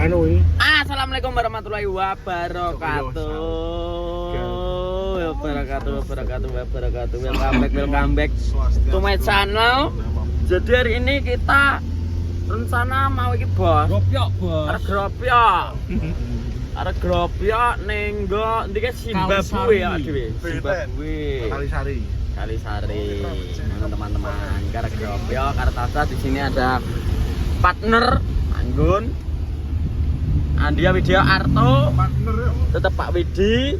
Assalamualaikum warahmatullahi wabarakatuh. Welcome back to my channel. Jadi hari ini kita rencana mau iki bos. Ada gropyok nenggo ndike Zimbabwe ya dhewe. Zimbabwe. Kalisari. Teman-teman, karena gropyok Kartasa di sini ada partner Anggun. Andia Widya Arto, tetap Pak Widi.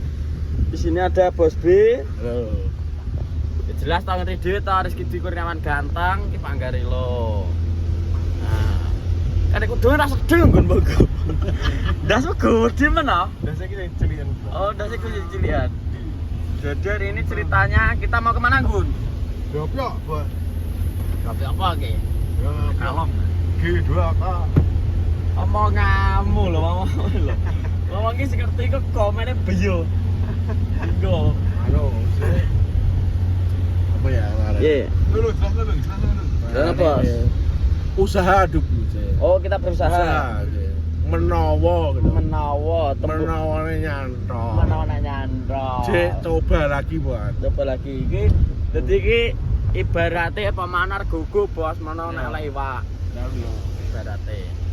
Di sini ada Bos B. Halo. Ya jelas tangan Ridho, Rizky Kurniawan ganteng, ki Panggarilo. Nah, kan aku dhewe ra sedeng nggon mboko. Ndas gede mana? Ndas iki cilian. Oh, ndas iki cilian. Jadi hari ini ceritanya kita mau kemana Gun? Gropyok, Bos. Gropyok apa ki? Ya, Kalong. G2K. Omonganmu lho, ngomong iki sing ngerti iku komene beyo. Engko. Apa ya kemarin? Iya. Dulu. Kenapa? Usaha aduk. Oh, kita berusaha. Menawa gitu. Menawane nyantro. Cek coba lagi buat. Coba lagi iki. Dadi iki ibarate pemanar gugu bos menawa nek lewat. Ibarate.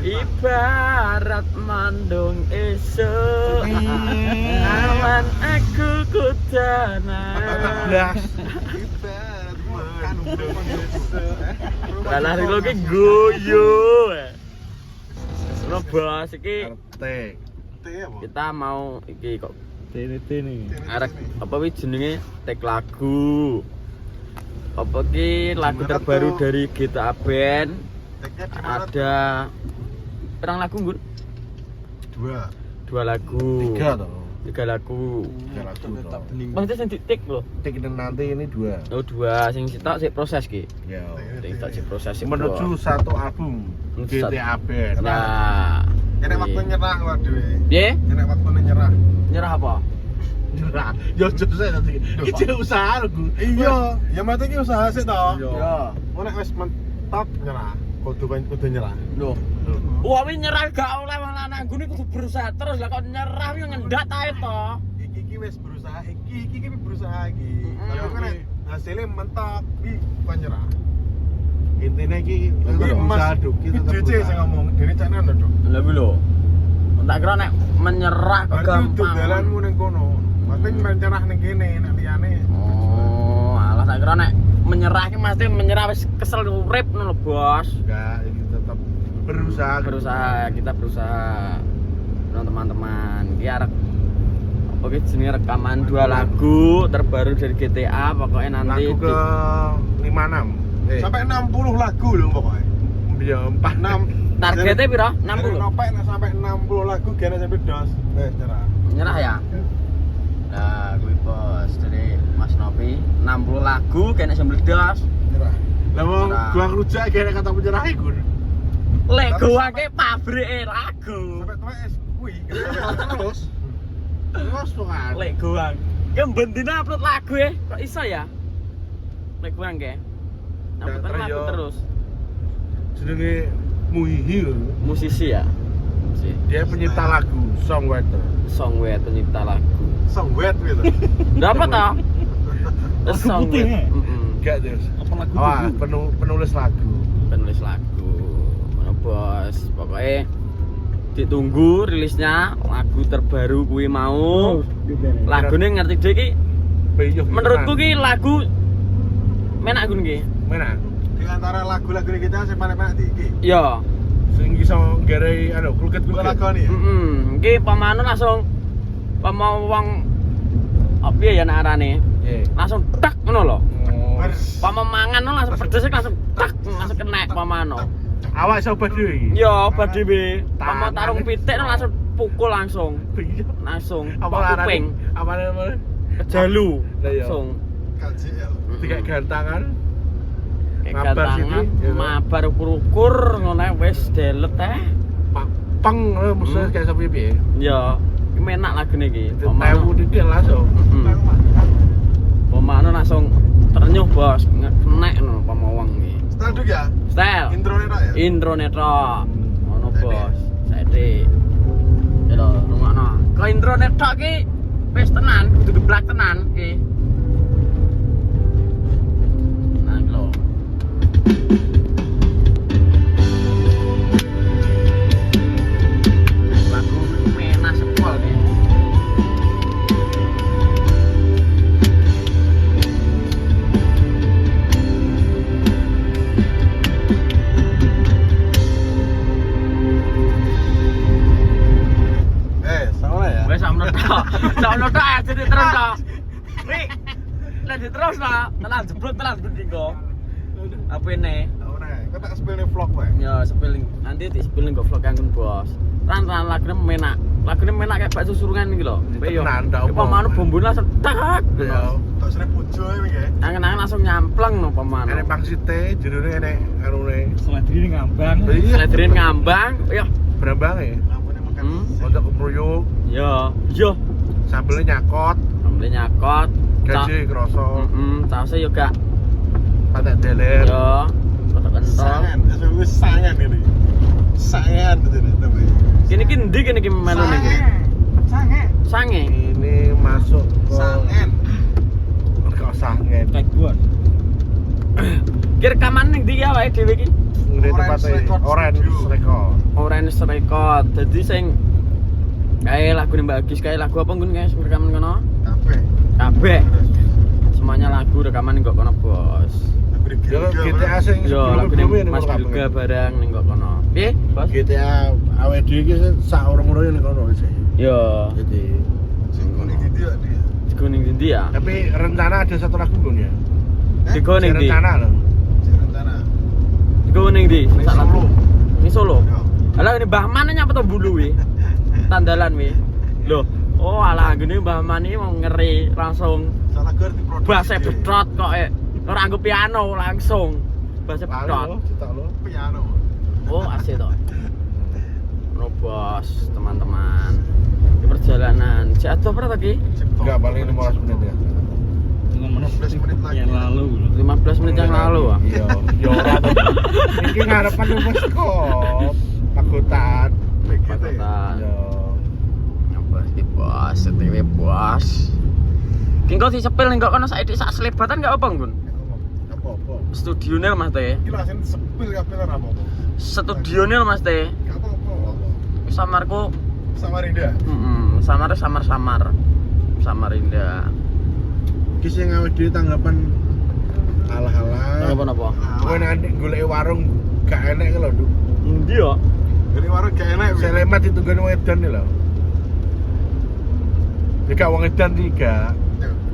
Ibarat mandung esuk awan aku kudana Ibarat mandung esuk kalah rilo ki guyu ono bos iki kita mau iki kok tene arek apa wi jenenge tek lagu apa ki lagu terbaru dari GTA Band. Ada berapa lagu Gun? Dua lagu. Tiga lagu. Maksudnya sing ditik lho. Tik nanti ini 2. Oh 2 sing sitok sik proses ki. Ya. Sitok sik proses Menuju satu album GTA Band. Nah. Nek waktu nyerah waduh. Piye? Nek waktu nyerah. Nyerah apa? Nyerah. Yo jose nanti. Iki usaha lho. Iya, ya mate iki usaha sik to. Iya. Nek wis mentok nyerah. Kudu nyerah. Loh. Wah, nyerah gak oleh wong lanang gune kudu berusaha terus lah kok nyerah yo ngendak tae to. Iki wis berusaha iki berusaha iki. Tapi kan hasilnya mentok iki kok nyerah. Intine iki usaha duk iki tetep. DC sing ngomong dene cak nang lho. Lah kuwi lho. Tak kira nek menyerah gampang. Dalanmu ning kono. Maksudnya menyerah ning kene nek liyane. Oh, alah tak kira nek menyerah ki mesti menyerah wis kesel urip ngono lho, Bos. Enggak, ini tetap berusaha. Kita berusaha. Nah, teman-teman, iki arep apa ki jenenge rekaman 2 lagu terbaru dari GTA pokoknya nanti lagu ke 56. Sampai 60 lagu lho pokoknya. Ya 46. Targetnya piro? 60. Sampai 60 lagu gene sampai dos. Nyerah. Nyerah ya? Nah, kuwi Bos. Jadi Mas Novi 60 lagu kene sambil dos. Nyerah. Lah wong gua rujak kene kata menyerah iku. Lek goake pabrike lagu. Sampai tuwek es kuwi terus. Terus kan. Lek goang. Ki bendina upload lagu kok iso ya? Lek goang ke. Upload lagu terus. Jenenge Muihi musisi ya. Dia pencipta lagu, songwriter pencipta lagu. Songwriter gitu. Dapat tau? Songwriter. Enggak terus. Apa lagu? Penulis lagu. Mana Bos, pokoknya ditunggu rilisnya lagu terbaru kuwi mau. Lagune ngerti dhewe ki. Menurutku ki lagu menak Gun ki. Menak. Di antara lagu-lagu kita sing paling enak iki. Iya. Sing iso nggarai kluket-kluket lagone ya. Iki pamane langsung pamane wong apa ya nek arane. Langsung tak ngono lho. Pamane mangan langsung pedes langsung tak langsung kena pamane. Awak iso obat dhewe iki. Iya, obat dhewe. Pamane tarung pitik langsung pukul langsung. Langsung. Kuping. Apa Kejalu. Langsung. KJL. Tiga gantangan. Gantangan, mabar ukur-ukur ngono wis delet Peng mesti kayak sampe piye? Ya, iki menak lagune iki. Tewu dikit langsung. Pemane langsung ternyuh bos, kena ngono pamawang iki. Style ya? Style. Introne tok ya? Introne tok. Ngono ki wis tenan, kudu geblak tenan ki. Nah, lho. Lagu menah sepol ki. Wes sakmono tok. Sakmono tok ae jadi terus tok. Ri. Lanjut terus lah. Tenan jeblok tenan bendingko. Apa ini? Ora, kok tak spill vlog wae. Ya, spilling. Nanti di spilling go vlog kanggo bos. Ran lagune menak. Lagune menak kayak bakso surungan iki lho. Tenan ndak apa. Pemanu bombone langsung tak. Ya, tak srep bojo iki nggih. Angen-angen langsung nyampleng no pemanu. Enek pangsite, jerone enek anune. Seladri ngambang. Sledrin ngambang. Ya. Brambange. Untuk kepruyuk, Ya. Yo. sambelnya nyakot, Ambil nyakot. gaji kroso, Sausnya yo gak. patek deler. Yo. Kotak kentol. Wis sangan ini. Sangan betul tapi. Kini ndi kini ki melu niki. Sange. Ini masuk ke Sangen. Kok sangen. Teguan. Ki rekaman ning ndi ya wae dhewe ki? Ini tempatnya Orange Record. Orange Record. Dadi sing kae lagu Mbak Agis, kae lagu apa nggon guys rekaman kono? Kabeh. Kabeh. Semuanya lagu rekaman ning kok kono, Bos. Yo GTA sing Yo lagu sebelum-sebelumnya Mas ning Bilga barang ning kok kono. Piye, Bos? GTA AWD iki sak urung-urunge ning kono sih. Yo. Jadi Sing kuning di dia. Digo ning ndi ya? tapi rencana ada satu lagu kan ya. Digo ning ndi? Rencana loh. Rencana. Digo ning ndi? Ning Solo. Ning Solo. Yo. Alah ini Mbah Man nyapa to bulu wi. Tandalan wi. Loh, oh alah gini Mbah Man ini mau ngeri langsung Salah gur di produksi. bass bedot kok ora nggo piano langsung. Bass bedot. Cetak lo. Piano. Oh, asik to. No bos, teman-teman. Di perjalanan jatuh berapa lagi? Enggak paling 15 menit ya. 15 menit lagi. Yang lalu 15 menit yang lalu ah. Iya, yo ora to. Iki ngarepan wis kok. Pagotan. Begitu ya. Pagotan. Yo. Nyobos di bos, STW bos. Ki engko disepil ning kok kono saiki sak selebatan enggak apa, Gun? Apa-apa. Studionya Mas Teh. Iki langsung sepil kabeh ora apa-apa. Studionya Mas Teh. Enggak apa-apa. Samarku Samarinda. samar Samarinda. Iki sing awake dhewe tanggapan alah-alah. Apa? Kowe nanti golek warung gak enek lho, Duk. Endi ya? Jadi warung gak enak. Selemat itu kan wong edan lho. Jika wong edan tiga,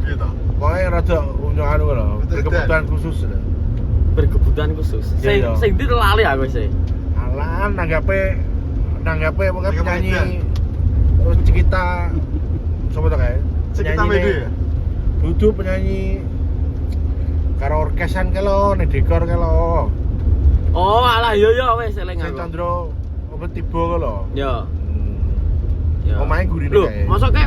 Iya toh. pokoknya rada anu lho, berkebutuhan khusus lho. Berkebutuhan khusus. Iya. Sing ndi lali aku sih. Alah nanggape pokoknya Nanggape penyanyi terus Cikita sopo to kae? Cikita Penyanyi Mede ne- ya? Dudu penyanyi karo orkesan ke lo, nih dekor ke lo. Oh, alah yo wis eling Sing aku. Chandra apa tiba ke lo. Yo. Yo. Omahe gurine Lho, kae. mosok ke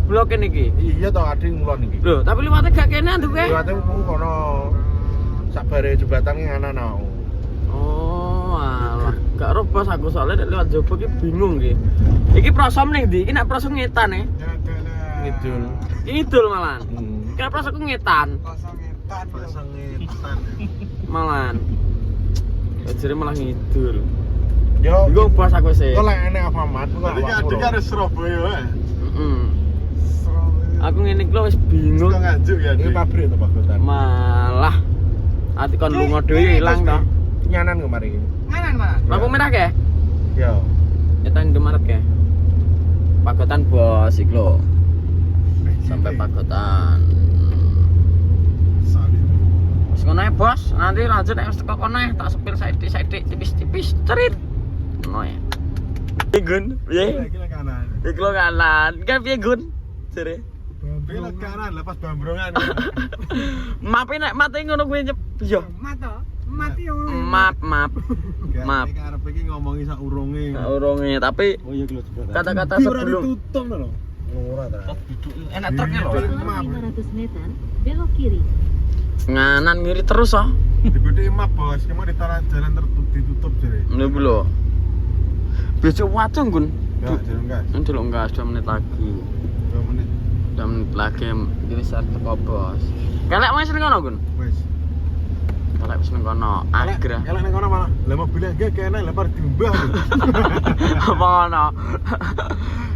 blok iki. Iya toh ade ngulon iki. Lho, tapi liwate gak kene anduke. Liwate kono sabare jembatan ki ana nang. Oh, alah. Gak ero bos aku soalnya nek liwat jopo ki bingung ki. Iki prosom ning ndi? Iki nek prosom ngetan e. Ngidul. Idul malan. Kayak prosomku ngetan. Pasang ngetan. Malan. Jadi malah ngidul. Yo, Iku bos aku sih. kok lek enek Alfamart kok Tadi kan adik ada Surabaya wae. Heeh. Surabaya. Aku ngene iki lho wis bingung. Suka nganjuk ya. Ini Dik? pabrik to Pagotan. Malah ati kon lunga dhewe ilang to. Nyanan kemarin. Lampu merah ke? Yo. Kita Indomaret ke? Pagotan bos iki lho. Sampai Pagotan. Salib. Wis ngono ae bos, nanti lanjut nek wis teko kono ae tak sepil sithik tipis-tipis cerit. Ngono ya. Piye Gun? Piye? Iki lek kanan. Iki lho kanan. Kan piye Gun? Jere. Belok kanan lepas bambrongan. Mape nek mate ngono kuwi nyep yo. Mati yo. Maaf. Maaf. Iki arep iki ngomongi sak urunge. Urunge tapi Oh iya jembatan. kata-kata Iki ora sebelum ditutup lho. Ora ta. enak truknya lho. Setelah 500 meter, belok kiri. Nganan ngiri terus oh. Dibudi map bos, cuma di jalan tertutup ditutup jare. Niku lho. Besok wacung Gun. Enggak, jalan gas. Ini dulu enggak 2 menit lagi. 2 menit. 2 menit lagi iki wis arep teko bos. Kelek wis ning kono, Gun. Wis. Kelek wis ning kono. Agra. Elek ning kono malah. Lah mobilnya gak kene lepar diumbah. Apa ngono?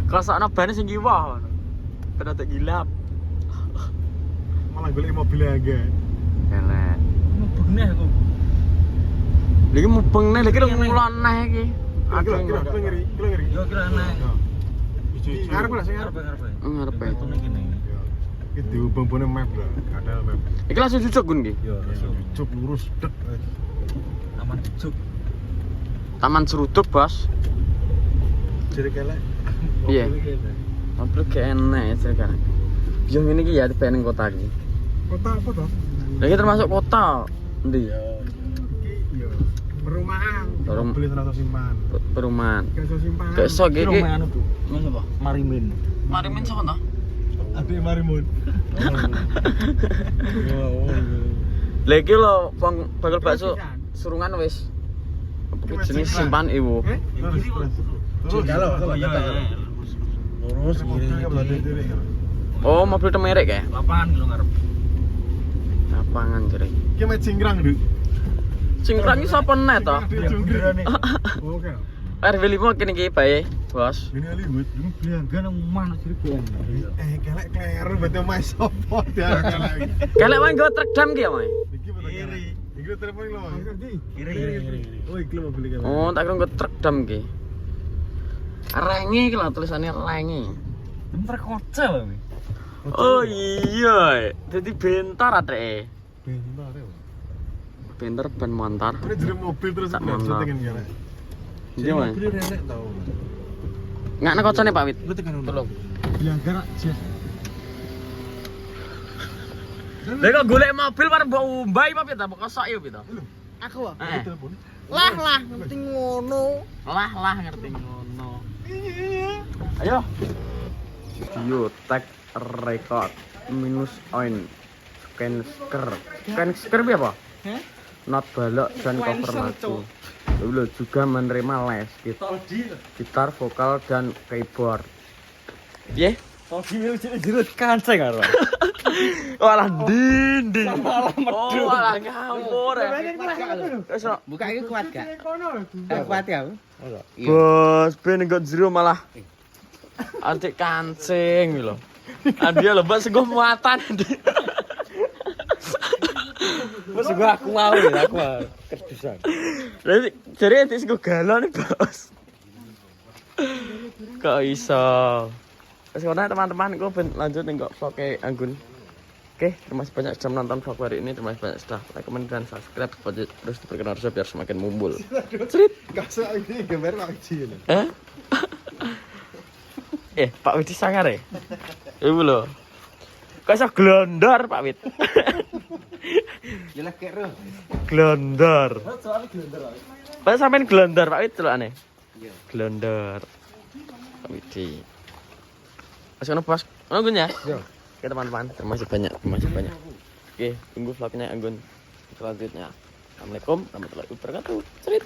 Kosokno ban sing kiwa ngono. Ben tak gilap. Malah golek mobilnya gak. Kelek. Mubeng nih aku. Lagi mubeng nih, lagi ngulon neh iki. Kilo ngeri. Yo kira enak. Ngarep lah sing ngarep. Ngarepe. Tune kene. Iki diubeng-ubeng map lah, ada map. Iki langsung cucuk Gun iki. Yo, Cuk lurus dek. aman cuk. Taman Seruduk, Bos. Jadi kelek. Iya. Mobil gak enak ya sekarang. Yo ngene iki ya pengen kota iki. Kota apa toh? Lagi termasuk kota. Endi? Iki yo perumahan. Perum- Beli terus simpan. Perumahan. Gak simpan. Kayak sok Iki iki. anu tuh. Mas apa? Marimin. Mari men sapa to? Adik Marimun. Lah iki lho wong bakal bakso surungan wis. Apa jenis simpan ibu. Terus kalau iya. lurus kiri. Oh, mobil temerek ya? Lapangan lho ngarep. Lapangan jere. Ki mek cingkrang, Duk. Cingkrang iki sapa net to? Oke. RW5 kene iki bae, Bos. Ini Hollywood. Biangga nang mana sirkuan. Kelek kleru betul mas sopo dia kelek. Kelek wae nggo truk dam ki ya, Mas. Iki betul kiri. Iki telepon lo. Kiri. Oh, iki lo mobil iki. Oh, tak kira nggo truk dam ki. Renge iki lho tulisannya renge. Bentar kocel lho. Oh iya, jadi bentar adeke. Bentar ya. Bentar ban montar. Ini jadi mobil terus Tak nggak bisa mana. tekan kelek. Iya, Mas. Mobil renek tau. Nggak nek kocone Pak Wit. Lu tekan dulu. Tolong. Yang gerak jet. Lah kok golek mobil bareng mbok umbai Pak Wit, mbok kosok ya Wit. Aku ah. Heeh. Telepon. Lah, ngerti ngono. Lah ngerti ngono. Ayo. Video tag record minus oin Scansker apa? Hah? Not balok dan cover lagu. Lalu juga menerima les gitar, vokal dan keyboard. Piye? Togi jerut kanceng karo. Walah dinding. Oh, walah ngawur ya. Wis no. Buka iki kuat gak? Kuat ya. Bos, ben nggon jero malah adik kancing lho. Dia lho bos sego muatan. Bos gua aku mau ya, aku kerdusan. Jadi jare adik sego galon bos. Kok iso? Wes ngono teman-teman, gue lanjut nih kok vlog Anggun. Oke, terima kasih banyak sudah menonton vlog hari ini. Terima kasih banyak sudah like, comment, dan subscribe. Terus diperkenalkan biar semakin mumbul. Cerit. Kasih ini gambar lagi ini. Pak Wid sangar ya? Ibu loh. Kok iso glondor Pak Wid? Jelas kek ro. Glondor. Pak sampean glondor Pak Wid celokane. Iya. Glondor. Pak Wid. Masih ono pas. Anggun ya? Iya. Oke teman-teman, terima kasih banyak. Oke, tunggu vlognya Anggun selanjutnya. Assalamualaikum warahmatullahi wabarakatuh. Cerit.